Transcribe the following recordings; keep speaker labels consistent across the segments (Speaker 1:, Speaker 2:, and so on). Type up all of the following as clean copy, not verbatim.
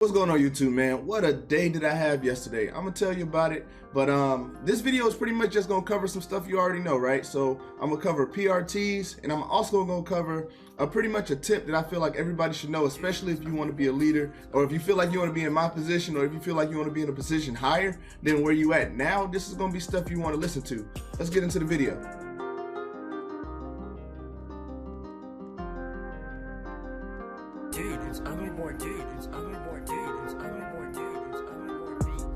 Speaker 1: What's going on YouTube, man? What a day did I have yesterday. I'm gonna tell you about it, but this video is pretty much just gonna cover some stuff you already know, right? So I'm gonna cover PRTs, and I'm also gonna cover pretty much a tip that I feel like everybody should know, especially if you want to be a leader, or if you feel like you want to be in my position, or if you feel like you want to be in a position higher than where you at now. This is gonna be stuff you want to listen to. Let's get into the video.
Speaker 2: Dude, it's ugly boy, dude, it's ugly boy, dude, it's ugly boy, dude, it's ugly boy beats.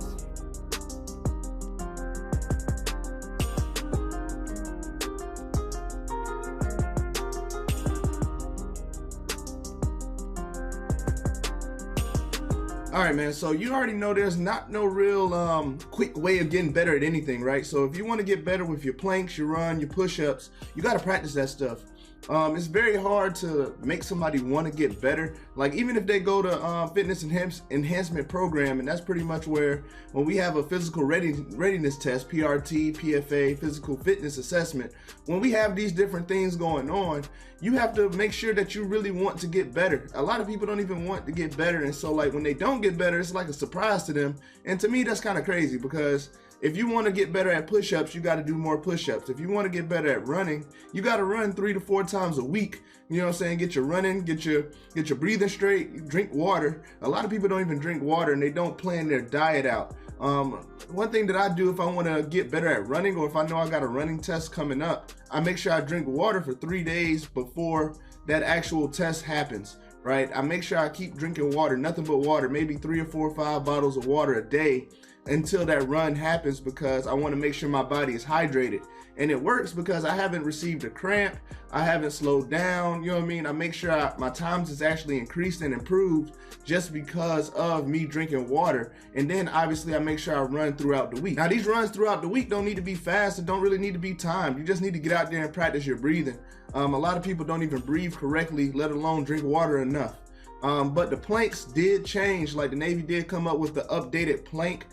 Speaker 1: Alright, man, so you already know there's not no real quick way of getting better at anything, right? So if you want to get better with your planks, your run, your push-ups, you got to practice that stuff. It's very hard to make somebody want to get better. Like, even if they go to fitness enhancement program, and that's pretty much where when we have a physical readiness test, PRT, PFA, physical fitness assessment, when we have these different things going on, you have to make sure that you really want to get better. A lot of people don't even want to get better, and so like when they don't get better, it's like a surprise to them. And to me, that's kind of crazy, because if you want to get better at push-ups, you got to do more push-ups. If you want to get better at running, you got to run 3 to 4 times a week. You know what I'm saying? Get your running, get your breathing straight, drink water. A lot of people don't even drink water, and they don't plan their diet out. One thing that I do if I want to get better at running, or if I know I got a running test coming up, I make sure I drink water for 3 days before that actual test happens. Right? I make sure I keep drinking water, nothing but water, maybe 3 or 4 or 5 bottles of water a day until that run happens, because I want to make sure my body is hydrated. And it works because I haven't received a cramp, I haven't slowed down, you know what I mean? I make sure my times is actually increased and improved just because of me drinking water. And then obviously I make sure I run throughout the week. Now these runs throughout the week don't need to be fast, and don't really need to be timed. You just need to get out there and practice your breathing. A lot of people don't even breathe correctly, let alone drink water enough. But the planks did change. Like, the Navy did come up with the updated plank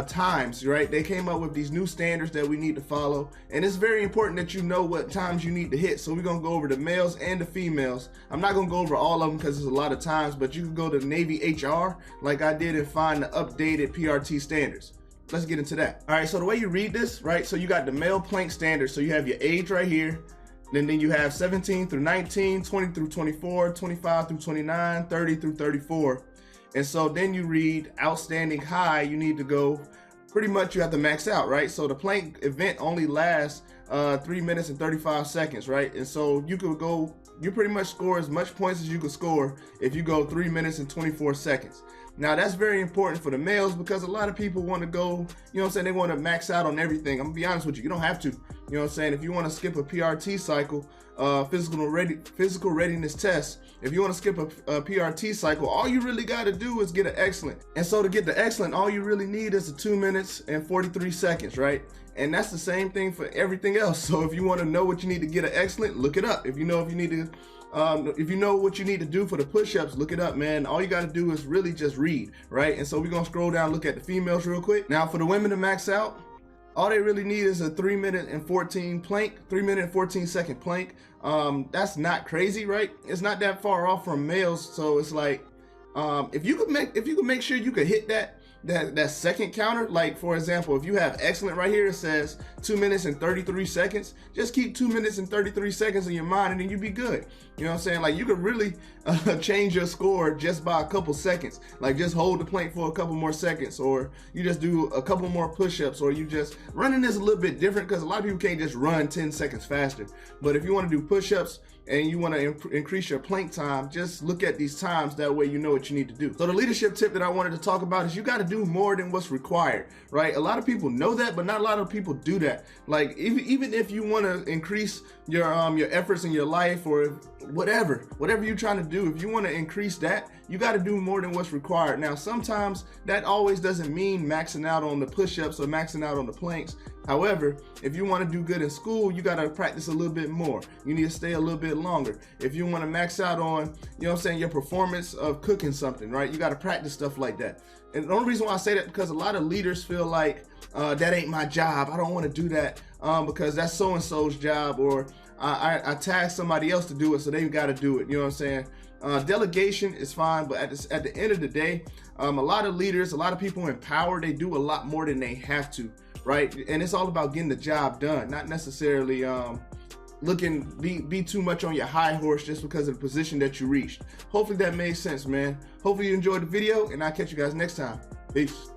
Speaker 1: times, right? They came up with these new standards that we need to follow, and it's very important that you know what times you need to hit. So we're gonna go over the males and the females. I'm not gonna go over all of them because there's a lot of times, but you can go to Navy HR like I did and find the updated PRT standards. Let's get into that. All right, so the way you read this, right? So you got the male plank standards. So you have your age right here. And then you have 17 through 19, 20 through 24, 25 through 29, 30 through 34. And so then you read outstanding high, you need to go, pretty much you have to max out, right? So the plank event only lasts 3 minutes and 35 seconds, right? And so you could go, you pretty much score as much points as you could score if you go 3 minutes and 24 seconds. Now that's very important for the males, because a lot of people want to go, you know what I'm saying, they want to max out on everything. I'm gonna be honest with you, you don't have to. You know what I'm saying? If you want to skip a PRT cycle, physical readiness test, if you want to skip a PRT cycle, all you really got to do is get an excellent. And so to get the excellent, all you really need is a 2 minutes and 43 seconds, right? And that's the same thing for everything else. So if you want to know what you need to get an excellent, look it up. If you know what you need to do for the push-ups, look it up, man. All you got to do is really just read, right? And so we're gonna scroll down, look at the females real quick. Now for the women to max out, all they really need is a 3 minute and 14 plank, 3 minute and 14 second plank. That's not crazy, right? It's not that far off from males. So it's like, if you could make sure you could hit that second counter, like for example, if you have excellent right here, it says 2 minutes and 33 seconds, just keep 2 minutes and 33 seconds in your mind, and then you'll be good. You know what I'm saying? Like, you could really change your score just by a couple seconds. Like, just hold the plank for a couple more seconds, or you just do a couple more push-ups, or you just, running is a little bit different because a lot of people can't just run 10 seconds faster. But if you want to do push-ups and you want to increase your plank time, just look at these times. That way you know what you need to do. So the leadership tip that I wanted to talk about is you got to do more than what's required, right? A lot of people know that, but not a lot of people do that. Like, even if you want to increase your efforts in your life, or whatever you're trying to do, if you want to increase that, you got to do more than what's required. Now, sometimes that always doesn't mean maxing out on the push-ups or maxing out on the planks. However, if you want to do good in school, you got to practice a little bit more. You need to stay a little bit longer. If you want to max out on, you know what I'm saying, your performance of cooking something, right? You got to practice stuff like that. And the only reason why I say that, because a lot of leaders feel like that ain't my job. I don't want to do that because that's so-and-so's job, or I task somebody else to do it, so they got to do it. You know what I'm saying? Delegation is fine, but at the end of the day, a lot of leaders, a lot of people in power, they do a lot more than they have to, right? And it's all about getting the job done, not necessarily be too much on your high horse just because of the position that you reached. Hopefully that made sense, man. Hopefully you enjoyed the video, and I'll catch you guys next time. Peace.